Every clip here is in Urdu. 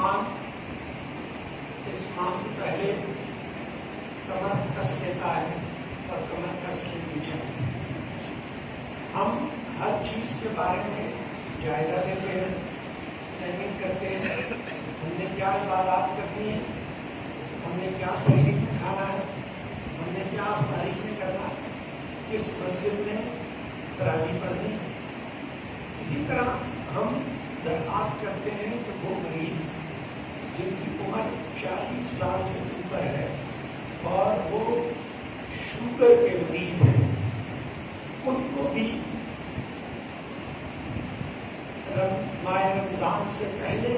انسان اس ماہ سے پہلے کمر کس لیتا ہے اور کمر کس کے پیچھے ہم ہر چیز کے بارے میں جائزہ لیتے ہیں، پلاننگ کرتے ہیں، ہم نے کیا عبادات کرنی ہے، ہم نے کیا سحری میں کھانا ہے، ہم نے کیا افطاری میں کرنا ہے، کس مسجد میں تراویح پڑھنی ہے۔ اسی طرح ہم درخواست کرتے ہیں کہ وہ مریض جن کی عمر 40 سال سے اوپر ہے اور وہ شوگر کے مریض ہیں، ان کو بھی ماہ رمضان سے پہلے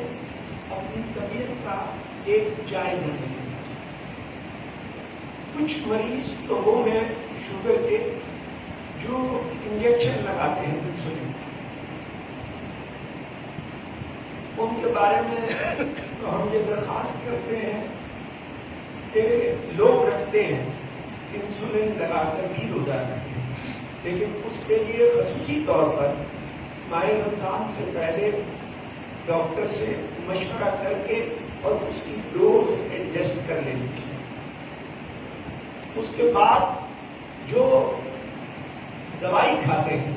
اپنی طبیعت کا ایک جائزہ لینا چاہیے۔ کچھ مریض تو وہ ہیں شوگر کے جو انجیکشن لگاتے ہیں انسولین، ان کے بارے میں تو ہم یہ درخواست کرتے ہیں کہ لوگ رکھتے ہیں انسولین لگا کر بھی روزہ رکھتے ہیں، لیکن اس کے لیے خصوصی طور پر ماہ رمضان سے پہلے ڈاکٹر سے مشورہ کر کے اور اس کی ڈوز ایڈجسٹ کر لینی چاہیے۔ اس کے بعد جو دوائی کھاتے ہیں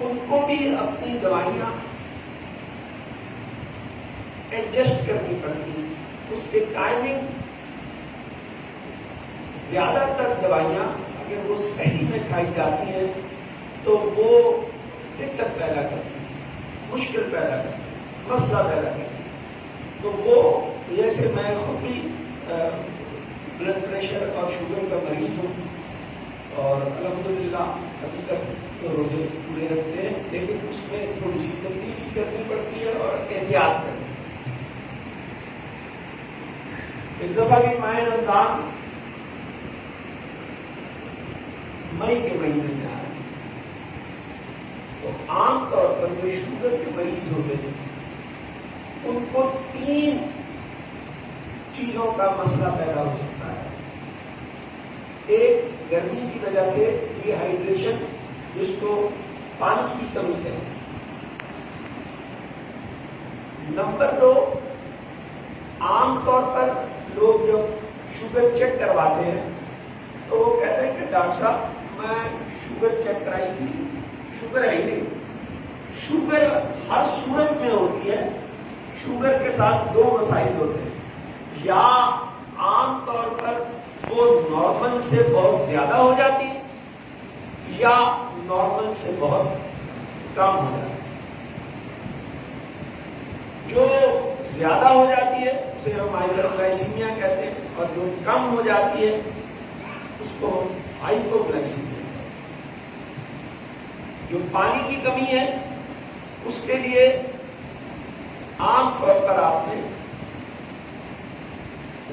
ان کو بھی اپنی دوائیاں ایڈجسٹ کرنی پڑتی ہیں، اس کے ٹائمنگ۔ زیادہ تر دوائیاں اگر وہ سحری میں کھائی جاتی ہیں تو وہ دقت پیدا کرتی ہے، مشکل پیدا کرتی ہے، مسئلہ پیدا کرتی ہے۔ تو وہ جیسے میں خود بھی بلڈ پریشر اور شوگر کا مریض ہوں اور الحمدللہ ابھی تک تو روزے پورے رکھتے ہیں، لیکن اس میں تھوڑی سی تبدیلی کرنی پڑتی ہے اور احتیاط کرنی پڑتی ہے۔ اس دفعہ بھی ماہ رمضان مئی کے مہینے میں آ رہا ہے، تو عام طور پر جو شوگر کے مریض ہوتے ہیں ان کو 3 چیزوں کا مسئلہ پیدا ہو سکتا ہے۔ ایک، گرمی کی وجہ سے ڈی ہائیڈریشن، جس کو پانی کی کمی کہتے ہیں۔ نمبر 2، عام طور پر لوگ جب شوگر چیک کرواتے ہیں تو وہ کہتے ہیں کہ ڈاکٹر صاحب میں شوگر چیک کرائی تھی، شوگر ہے ہی نہیں۔ شوگر ہر صورت میں ہوتی ہے۔ شوگر کے ساتھ 2 مسائل ہوتے ہیں، یا عام طور پر وہ نارمل سے بہت زیادہ ہو جاتی ہے یا نارمل سے بہت کم ہو جاتی ہے۔ جو زیادہ ہو جاتی ہے اسے ہم ہائپرگلائسیمیا کہتے ہیں، اور جو کم ہو جاتی ہے اس کو ہائپوگلائسیمیا کہتے ہیں۔ جو پانی کی کمی ہے اس کے لیے عام طور پر آپ نے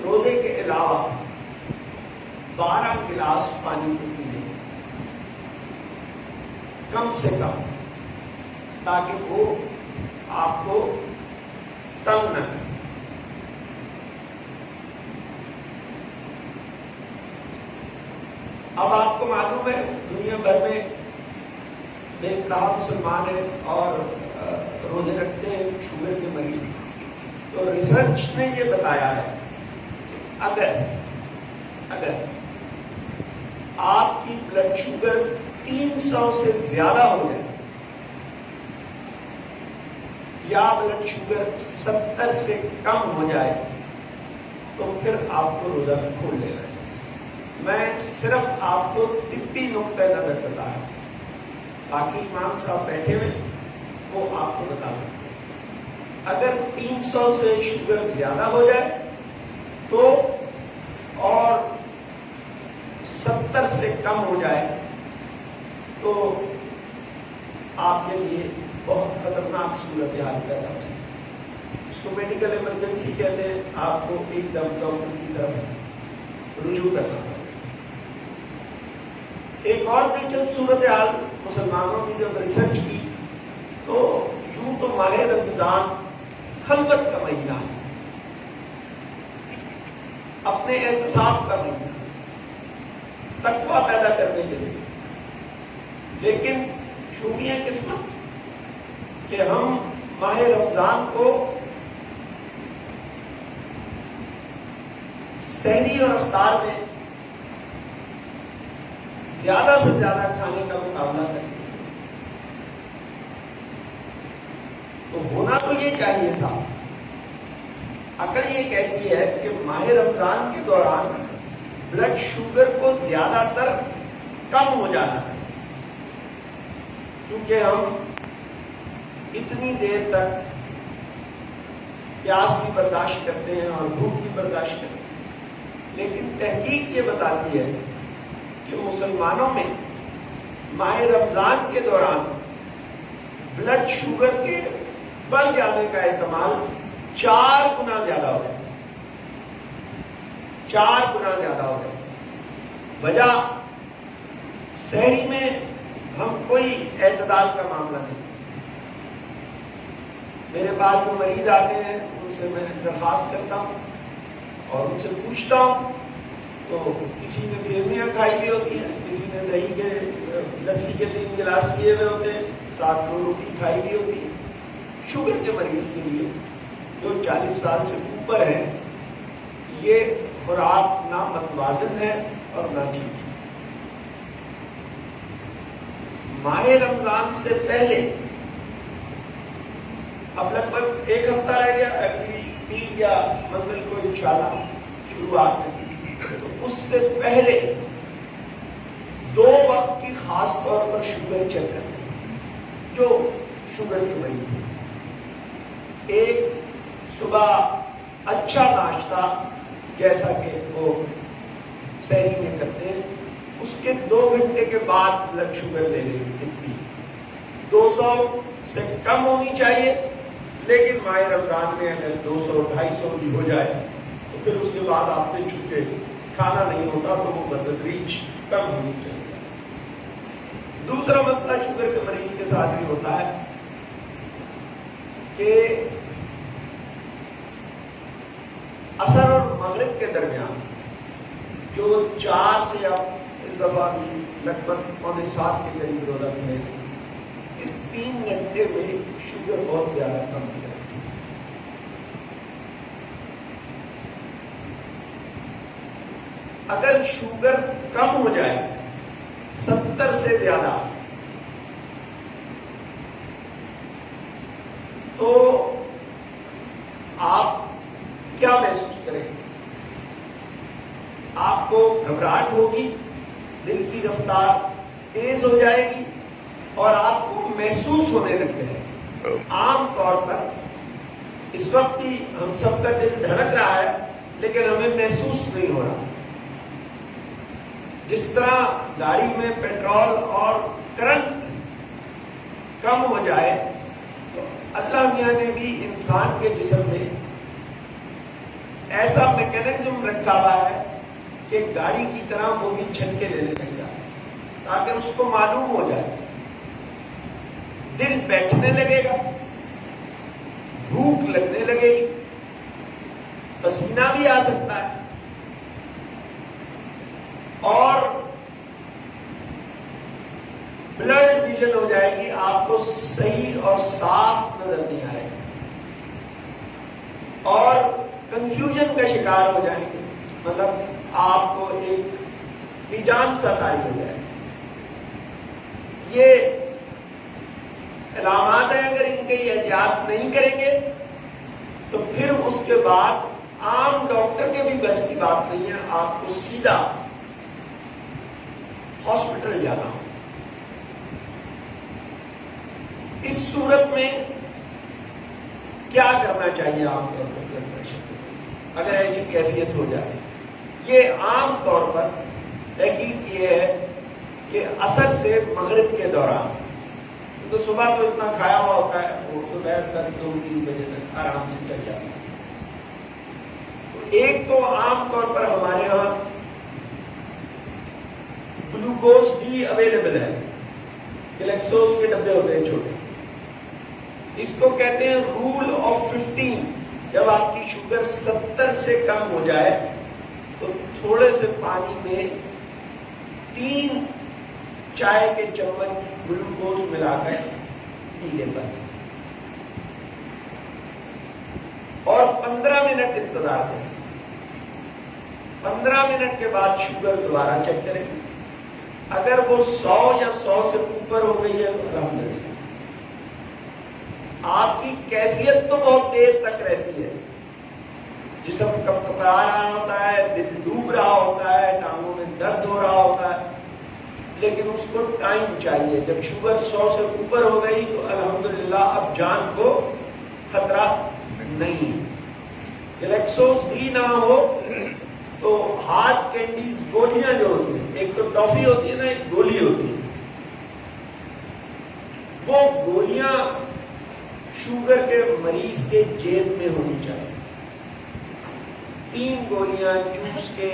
روزے کے علاوہ 12 گلاس پانی کے پینے کم سے کم، تاکہ وہ آپ کو تنگ نہ کرے۔ اب آپ کو معلوم ہے دنیا بھر میں بے انتہا مسلمان ہیں اور روزے رکھتے ہیں شوگر کے مریض، تو ریسرچ نے یہ بتایا ہے کہ اگر آپ کی بلڈ شوگر 300 سے زیادہ ہو جائے یا بلڈ شوگر 70 سے کم ہو جائے تو پھر آپ کو روزہ کھول لینا ہے۔ میں صرف آپ کو طبی نقطۂ نظر بتایا، باقی امام صاحب بیٹھے ہوئے وہ آپ کو بتا سکتے ہیں۔ اگر 300 سے شوگر زیادہ ہو جائے تو اور 70 سے کم ہو جائے تو آپ کے لیے بہت خطرناک صورتحال پیدا ہو سکتی ہے۔ اس کو میڈیکل ایمرجنسی کہتے ہیں، آپ کو ایک دم ڈاکٹر کی طرف رجوع کرنا پڑتا ہے۔ ایک اور دلچسپ صورتحال مسلمانوں کی جب ریسرچ کی تو یوں تو ماہ رمضان خلوت کا مہینہ ہے، اپنے احتساب کا مہینہ، تقویٰ پیدا کرنے کے لیے، لیکن شومیہ قسمت کہ ہم ماہ رمضان کو سحری اور افطار میں زیادہ سے زیادہ کھانے کا مقابلہ کرتے ہیں. تو ہونا تو یہ چاہیے تھا. عقل یہ کہتی ہے کہ ماہ رمضان کے دوران بلڈ شوگر کو زیادہ تر کم ہو جانا ہے، کیونکہ ہم اتنی دیر تک پیاس بھی برداشت کرتے ہیں اور بھوک بھی برداشت کرتے ہیں. لیکن تحقیق یہ بتاتی ہے کہ مسلمانوں میں ماہ رمضان کے دوران بلڈ شوگر کے بڑھ جانے کا احتمال 4 گنا زیادہ ہو جائے. 4 گنا زیادہ ہو جائے. وجہ سحری میں ہم کوئی اعتدال کا معاملہ نہیں. میرے پاس جو مریض آتے ہیں ان سے میں درخواست کرتا ہوں اور ان سے پوچھتا ہوں، تو کسی نے سیویاں کھائی ہوئی ہوتی ہیں، کسی نے دہی کے لسی کے 3 گلاس پیے ہوئے ہوتے ہیں، 7 روٹی کھائی ہوئی ہوتی ہے. شوگر کے مریض کے لیے جو 40 سال سے اوپر ہے یہ خوراک نہ متوازن ہے اور نہ ٹھیک ہے. ماہ رمضان سے پہلے اب لگ بھگ 1 ہفتہ رہ گیا، اگلی 3 یا منگل کو انشاءاللہ شروعات ہے. تو اس سے پہلے 2 وقت کی خاص طور پر شوگر چیک کرتے ہیں جو شوگر کے مریض ہیں. ایک صبح اچھا ناشتہ جیسا کہ وہ سحری میں کرتے ہیں، اس کے 2 گھنٹے کے بعد بلڈ شوگر لے لیں کتنی 200 سے کم ہونی چاہیے. لیکن ماہ رمضان میں اگر 200-250 بھی ہو جائے تو پھر اس کے بعد آپ نے چونکہ کھانا نہیں ہوتا تو وہ بتدریج کم ہونی چاہیے. دوسرا مسئلہ شوگر کے مریض کے ساتھ بھی ہوتا ہے کہ عصر اور مغرب کے درمیان جو 4 سے اب اس دفعہ بھی لگ بھگ 6:45 کے قریب روزہ ہے، اس 3 گھنٹے میں شوگر بہت زیادہ کم ہو جائے. اگر شوگر کم ہو جائے 70 سے زیادہ تو آپ کیا محسوس کریں گے؟ آپ کو گھبراہٹ ہوگی، دل کی رفتار تیز ہو جائے گی اور آپ کو محسوس ہونے لگتے ہیں. عام طور پر اس وقت بھی ہم سب کا دل دھڑک رہا ہے لیکن ہمیں محسوس نہیں ہو رہا. جس طرح گاڑی میں پیٹرول اور کرنٹ کم ہو جائے تو اللہ میاں نے بھی انسان کے جسم میں ایسا میکینزم رکھا ہوا ہے کہ گاڑی کی طرح وہ بھی جھٹکے لینے لگ جائے تاکہ اس کو معلوم ہو جائے. دل بیٹھنے لگے گا، بھوک لگنے لگے گی، پسینہ بھی آ سکتا ہے اور بلڈ ویژن ہو جائے گی. آپ کو صحیح اور صاف نظر نہیں آئے گا اور کنفیوژن کا شکار ہو جائیں گے. مطلب آپ کو ایک بے جان سا طاری ہو جائے گا. یہ علامات ہیں. اگر ان کی احتیاط نہیں کریں گے تو پھر اس کے بعد عام ڈاکٹر کے بھی بس کی بات نہیں ہے، آپ کو سیدھا ہاسپٹل جانا ہو. اس صورت میں کیا کرنا چاہیے عام طور پر بلڈ پریشر اگر ایسی کیفیت ہو جائے؟ یہ عام طور پر تحقیق یہ ہے کہ عصر سے مغرب کے دوران، تو صبح تو اتنا کھایا ہوا ہوتا ہے وہ دوپہر تک 2-3 بجے تک آرام سے چل جاتا ہے. ایک تو عام طور پر ہمارے ہاں گلوکوز ڈی اویلیبل ہے، گلیکسوز کے ڈبے ہوتے ہیں چھوٹے، اس کو کہتے ہیں رول آف 15. جب آپ کی شوگر 70 سے کم ہو جائے تو تھوڑے سے پانی میں 3 چائے کے چمچ گلوکوز ملا کر پی لیں بس. 15 منٹ انتظار کریں، 15 منٹ کے بعد شوگر دوبارہ چیک کریں، اگر وہ 100 یا 100 سے اوپر ہو گئی ہے تو الحمدللہ آپ کی کیفیت تو بہت دیر تک رہتی ہے، جسم کپکپا رہا ہوتا ہے، دل ڈوب رہا ہوتا ہے، ٹانگوں میں درد ہو رہا ہوتا ہے، لیکن اس کو ٹائم چاہیے۔ جب شوگر 100 سے اوپر ہو گئی تو الحمدللہ اب جان کو خطرہ نہیں۔ گلیکسوز بھی نہ ہو تو ہارڈ کینڈیز، گولیاں جو ہوتی ہیں، ایک تو ٹافی ہوتی ہے نا، ایک گولی ہوتی ہے، وہ گولیاں شوگر کے مریض کے جیب میں ہونی چاہیے۔ 3 گولیاں چوس کے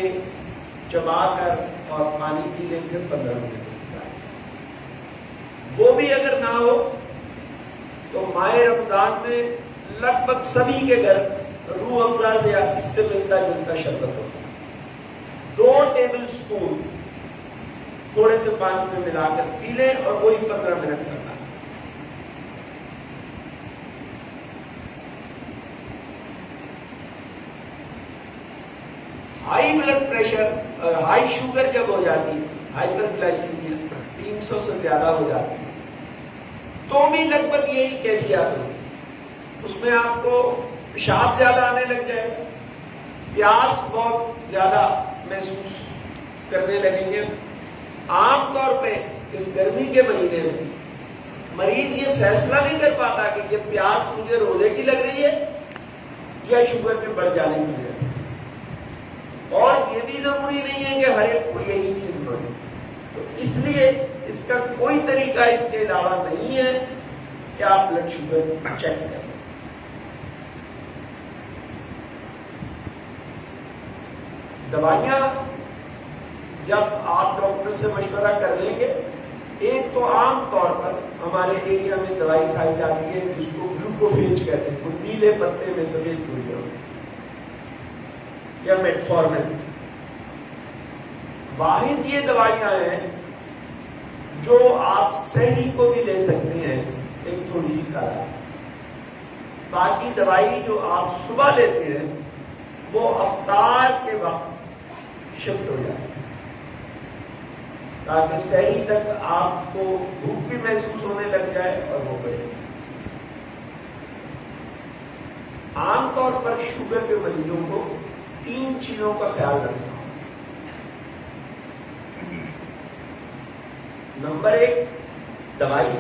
چبا کر اور پانی پی لیں گے 15 منٹ۔ وہ بھی اگر نہ ہو تو ماہ رمضان میں لگ بھگ سبھی کے گھر روح افزا سے یا اس سے ملتا جلتا شربت ہوتا ہے، 2 ٹیبل سپون تھوڑے سے پانی میں ملا کر پی لیں اور وہی 15 منٹ کرنا ہے۔ High blood pressure, high sugar جب ہو جاتی ہے، ہائپر گلائسیمیا 300 سے زیادہ ہو جاتی ہے، تو بھی لگ بھگ یہی کیفیت ہوگی۔ اس میں آپ کو پیشاب زیادہ آنے لگ جائے گا، پیاس بہت زیادہ محسوس کرنے لگیں گے۔ عام طور پہ اس گرمی کے مہینے میں مریض یہ فیصلہ نہیں کر پاتا کہ یہ پیاس مجھے روزے کی لگ رہی ہے یا شوگر کے بڑھ جانے کی وجہ سے، اور یہ بھی ضروری نہیں ہے کہ ہر ایک کو یہی چیز بڑھے۔ تو اس لیے اس کا کوئی طریقہ اس کے علاوہ نہیں ہے کہ آپ بلڈ شوگر چیک کریں۔ دوائیاں جب آپ ڈاکٹر سے مشورہ کر لیں گے، ایک تو عام طور پر ہمارے ایریا میں دوائی کھائی جاتی ہے جس کو گلوکوفیج کہتے ہیں، وہ نیلے پتے میں سفید گولیاں، یا میٹفارمن۔ واحد یہ دوائیاں ہیں جو آپ سحری کو بھی لے سکتے ہیں، ایک تھوڑی سی تعداد۔ باقی دوائی جو آپ صبح لیتے ہیں وہ افطار کے وقت شفٹ ہو جائے تاکہ سحری تک آپ کو بھوک بھی محسوس ہونے لگ جائے اور وہ بڑھے۔ عام طور پر شوگر کے مریضوں کو 3 چیزوں کا خیال رکھنا۔ نمبر 1 دوائی،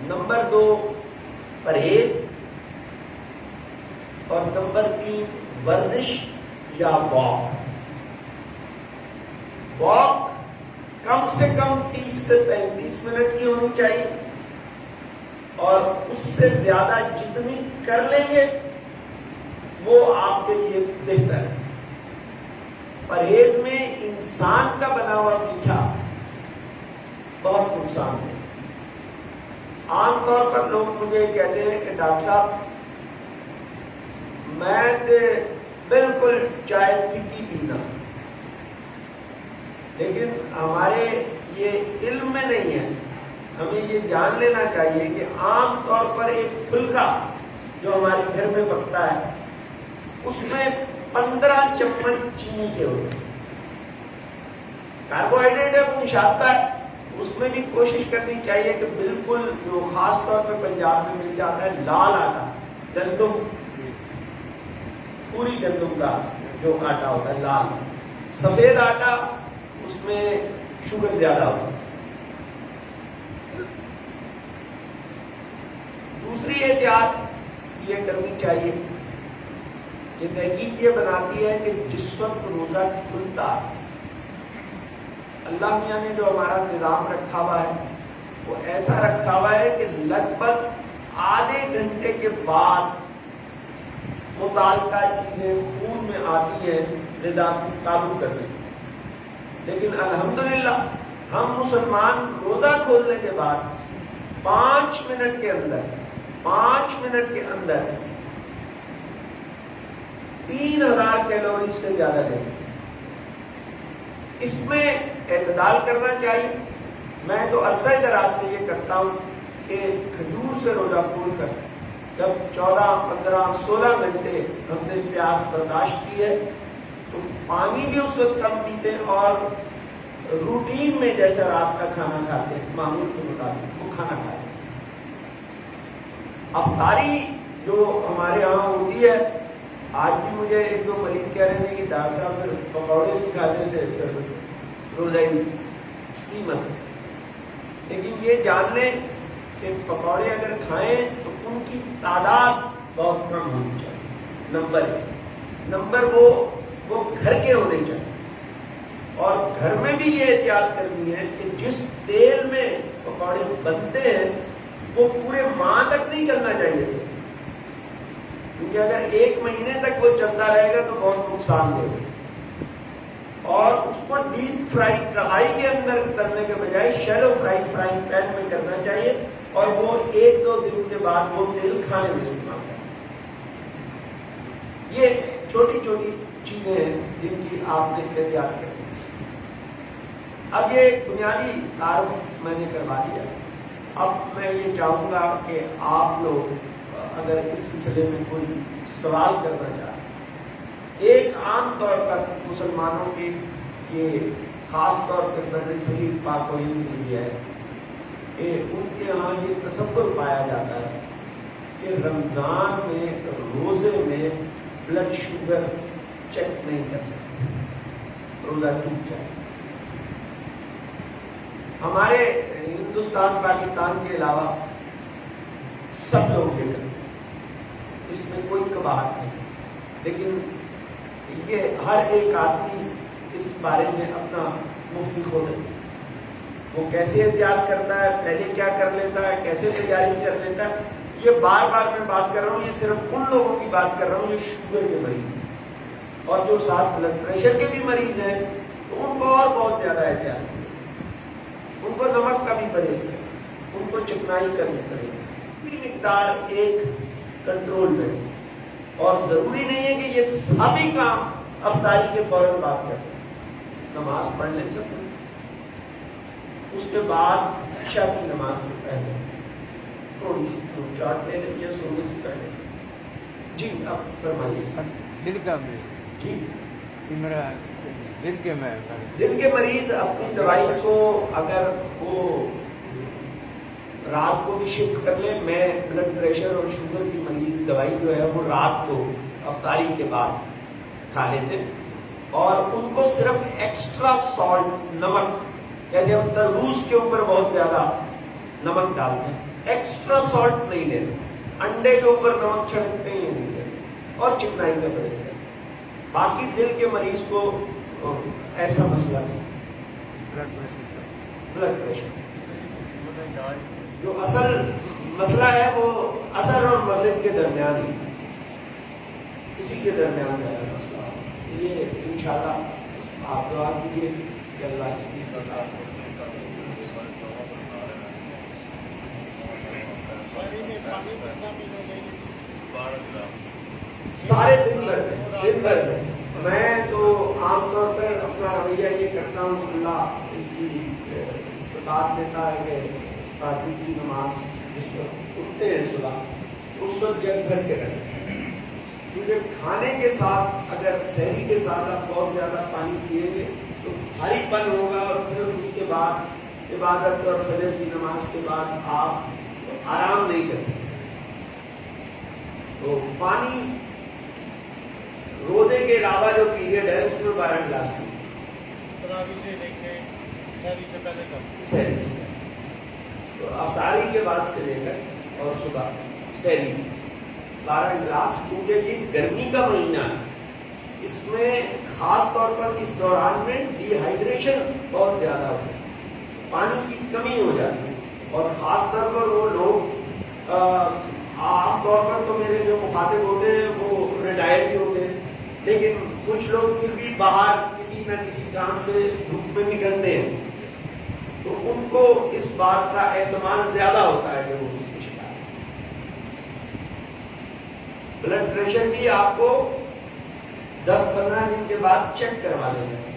نمبر 2 پرہیز، اور نمبر 3 ورزش یا واک۔ واک کم سے کم 30 سے 35 منٹ کی ہونی چاہیے، اور اس سے زیادہ جتنی کر لیں گے وہ آپ کے لیے بہتر ہے۔ پرہیز میں انسان کا بنا ہوا میٹھا بہت نقصان ہے۔ عام طور پر لوگ مجھے کہتے ہیں کہ ڈاکٹر صاحب میں بالکل چائے پھیکی پینا، لیکن ہمارے یہ علم میں نہیں ہے۔ ہمیں یہ جان لینا چاہیے کہ عام طور پر ایک پھلکا جو ہمارے گھر میں پکتا ہے اس میں 15 چمچ چینی کے ہوتے ہیں۔ کاربوہائیڈریٹ ہے، وہ نشاستہ ہے، اس میں بھی کوشش کرنی چاہیے کہ بالکل جو خاص طور پہ پنجاب میں مل جاتا ہے لال آٹا، گندم، پوری گندم کا جو آٹا ہوتا ہے لال، سفید آٹا اس میں شوگر زیادہ ہوتا ہے۔ دوسری احتیاط یہ کرنی چاہیے کہ تحقیق یہ بناتی ہے کہ جس وقت روزہ کھلتا، اللہ میاں نے جو ہمارا نظام رکھا ہوا ہے وہ ایسا رکھا ہوا ہے کہ لگ بھگ آدھے گھنٹے کے بعد متعلقہ چیزیں خون میں آتی ہیں نظام کو قابو کرنے۔ لیکن الحمدللہ ہم مسلمان روزہ کھولنے کے بعد 5 منٹ کے اندر 3000 کیلوری سے زیادہ نہیں۔ اس میں اعتدال کرنا چاہیے۔ میں تو عرصہ دراز سے یہ کرتا ہوں کہ کھجور سے روزہ کھول کر جب 14, 15, 16 گھنٹے ہم نے پیاس برداشت کی ہے تو پانی بھی اس وقت کم پیتے اور روٹین میں جیسا رات کا کھانا کھاتے ہیں معمول کے مطابق وہ کھانا کھاتے ہیں. افطاری جو ہمارے ہاں ہوتی ہے، آج بھی مجھے ایک دو مریض کہہ رہے ہیں کہ ڈاکٹر صاحب پھر پکوڑے نہیں کھاتے تھے روزہ قیمت، لیکن یہ جان لیں کہ پکوڑے اگر کھائیں تو ان کی تعداد بہت کم ہونی چاہیے. نمبر وہ گھر کے ہونے چاہیے. اور گھر میں بھی یہ احتیاط کرنی ہے کہ جس تیل میں پکوڑے بنتے ہیں وہ پورے ماہ تک نہیں چلنا چاہیے تھے، کیونکہ اگر 1 مہینے تک وہ چلتا رہے گا تو بہت نقصان دے گا. اور اس کو ڈیپ فرائی کڑھائی کے اندر کرنے کے بجائے شیلو فرائی فرائنگ پین میں کرنا چاہیے اور وہ 1-2 دن کے بعد وہ تیل کھانے میں استعمال کرنا. یہ چھوٹی چھوٹی چیزیں ہیں جن کی آپ نے احتیاط کرنی. اب یہ بنیادی تعارف میں نے کروا دیا. اب میں یہ چاہوں گا کہ آپ لوگ اگر اس سلسلے میں کوئی سوال کرنا چاہیں. ایک عام طور پر مسلمانوں کے یہ خاص طور پر بر صغیر پاک و ہند انڈیا ہے کہ ان کے ہاں یہ تصور پایا جاتا ہے کہ رمضان میں روزے میں بلڈ شوگر چیک نہیں کر سکتے، روزہ ٹوٹ جائے. ہمارے ہندوستان پاکستان کے علاوہ سب لوگ یہ کرتے ہیں، اس میں کوئی کباہت نہیں، لیکن یہ ہر ایک آدمی اس بارے میں اپنا مفتی کھول ہے. وہ کیسے احتیاط کرتا ہے، پہلے کیا کر لیتا ہے، کیسے تیاری کر لیتا ہے. یہ بار بار میں بات کر رہا ہوں، یہ صرف ان لوگوں کی بات کر رہا ہوں جو شوگر کے مریض ہیں اور جو ساتھ بلڈ پریشر کے بھی مریض ہیں تو ان کو اور بہت زیادہ احتیاط کریں. ان کو نمک کا بھی پرہیز کریں، ان کو چکنائی کا بھی پرہیز کریں، پوری مقدار ایک کنٹرول میں. اور ضروری نہیں ہے کہ یہ سبھی کام افطاری کے فوراً بعد کریں. نماز پڑھ لیں سب اس کے بعد عشاء کی نماز سے پہلے تھوڑی سی فروٹ چاٹ لے لیں یا سونے سے پہلے. جی اب فرمائیے. دل کا بھی جی میرا دل کے مریض اپنی دوائی کو اگر وہ رات کو بھی شفٹ کر لیں. میں بلڈ پریشر اور شوگر کی مریض دوائی جو ہے وہ رات کو افطاری کے بعد کھا لیتے اور ان کو صرف ایکسٹرا سالٹ نمک، جیسے ہم تربوز کے اوپر بہت زیادہ نمک ڈالتے ہیں، ایکسٹرا سالٹ نہیں لیتے. انڈے کے اوپر نمک چھڑکتے ہیں یہ نہیں لیتے اور چکنائی کا پرہیز کرتے. باقی دل کے مریض کو ایسا مسئلہ نہیں. بلڈ پریشر جو اصل مسئلہ ہے وہ اثر اور مغرب کے درمیان ہی، اسی کے درمیان کا مسئلہ. یہ انشاءاللہ آپ دعا کیجیے کہ اللہ اس کی استطاعت سارے دن بھر میں میں تو عام طور پر اپنا رویہ یہ کرتا ہوں، اللہ اس کی استطاعت دیتا ہے کہ تہجد کی نماز جس وقت اٹھتے ہیں صبح اس وقت جگ بھر کے رکھتے ہیں، کیونکہ کھانے کے ساتھ اگر سحری کے ساتھ آپ بہت زیادہ پانی پیئیں گے تو بھاری پن ہوگا اور پھر اس کے بعد عبادت اور فجر کی نماز کے بعد آپ آرام نہیں کر سکتے. تو پانی روزے کے علاوہ جو پیریڈ ہے اس میں 12 گلاس سحری سے تو افطاری کے بعد سے لے کر اور صبح سحری 12 گلاس، کیونکہ یہ گرمی کا مہینہ ہے. اس میں خاص طور پر اس دوران میں ڈی ہائیڈریشن بہت زیادہ ہوتی ہے، پانی کی کمی ہو جاتی ہے. اور خاص طور پر وہ لوگ عام طور پر تو میرے جو مخاطب ہوتے ہیں وہ ریٹائر بھی ہوتے ہیں، لیکن کچھ لوگ پھر بھی باہر کسی نہ کسی کام سے دھوپ میں نکلتے ہیں تو ان کو اس بات کا اہتمام زیادہ ہوتا ہے کہ وہ اس کی شکایت. بلڈ پریشر بھی آپ کو 10-15 دن کے بعد چیک کروا لینا ہے،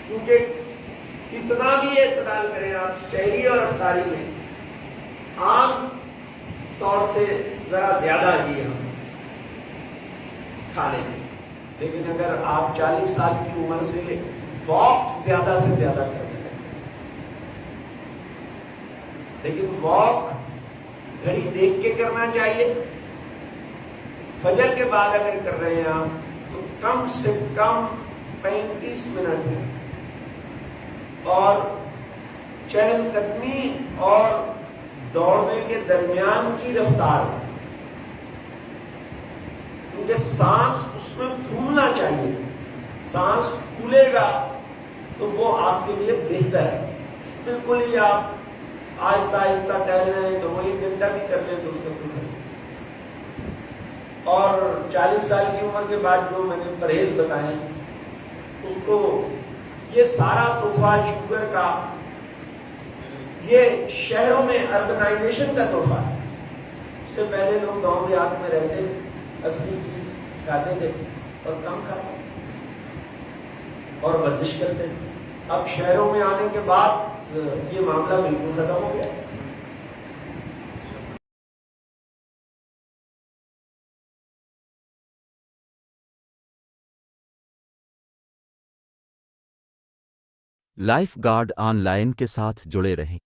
کیونکہ کتنا بھی اعتدال کریں آپ سحری اور افطاری میں، عام طور سے ذرا زیادہ ہی ہم کھا لیں گے، لیکن اگر آپ 40 سال کی عمر سے واک زیادہ سے زیادہ کرنے لگیں، لیکن واک گھڑی دیکھ کے کرنا چاہیے. فجر کے بعد اگر کر رہے ہیں آپ تو کم سے کم 35 منٹ ہے، اور چہل قدمی اور دوڑنے کے درمیان کی رفتار، کیونکہ سانس اس میں پھولنا چاہیے. سانس پھولے گا تو وہ آپ کے لیے بہتر ہے. بالکل ہی آپ آہستہ آہستہ ٹہل رہے ہیں تو وہ 1 گھنٹہ بھی کر لیں تو اس میں کچھ نہیں. اور 40 سال کی عمر کے بعد جو میں نے پرہیز بتائے اس کو یہ سارا تحفہ شوگر کا، یہ شہروں میں اربنائزیشن کا تحفہ ہے. اس سے پہلے لوگ گاؤں دیہات میں رہتے تھے، اصلی چیز کھاتے تھے اور کم کھاتے اور ورزش کرتے تھے. اب شہروں میں آنے کے بعد یہ معاملہ بالکل ختم ہو گیا. لائف گارڈ آن لائن کے ساتھ جڑے رہیں۔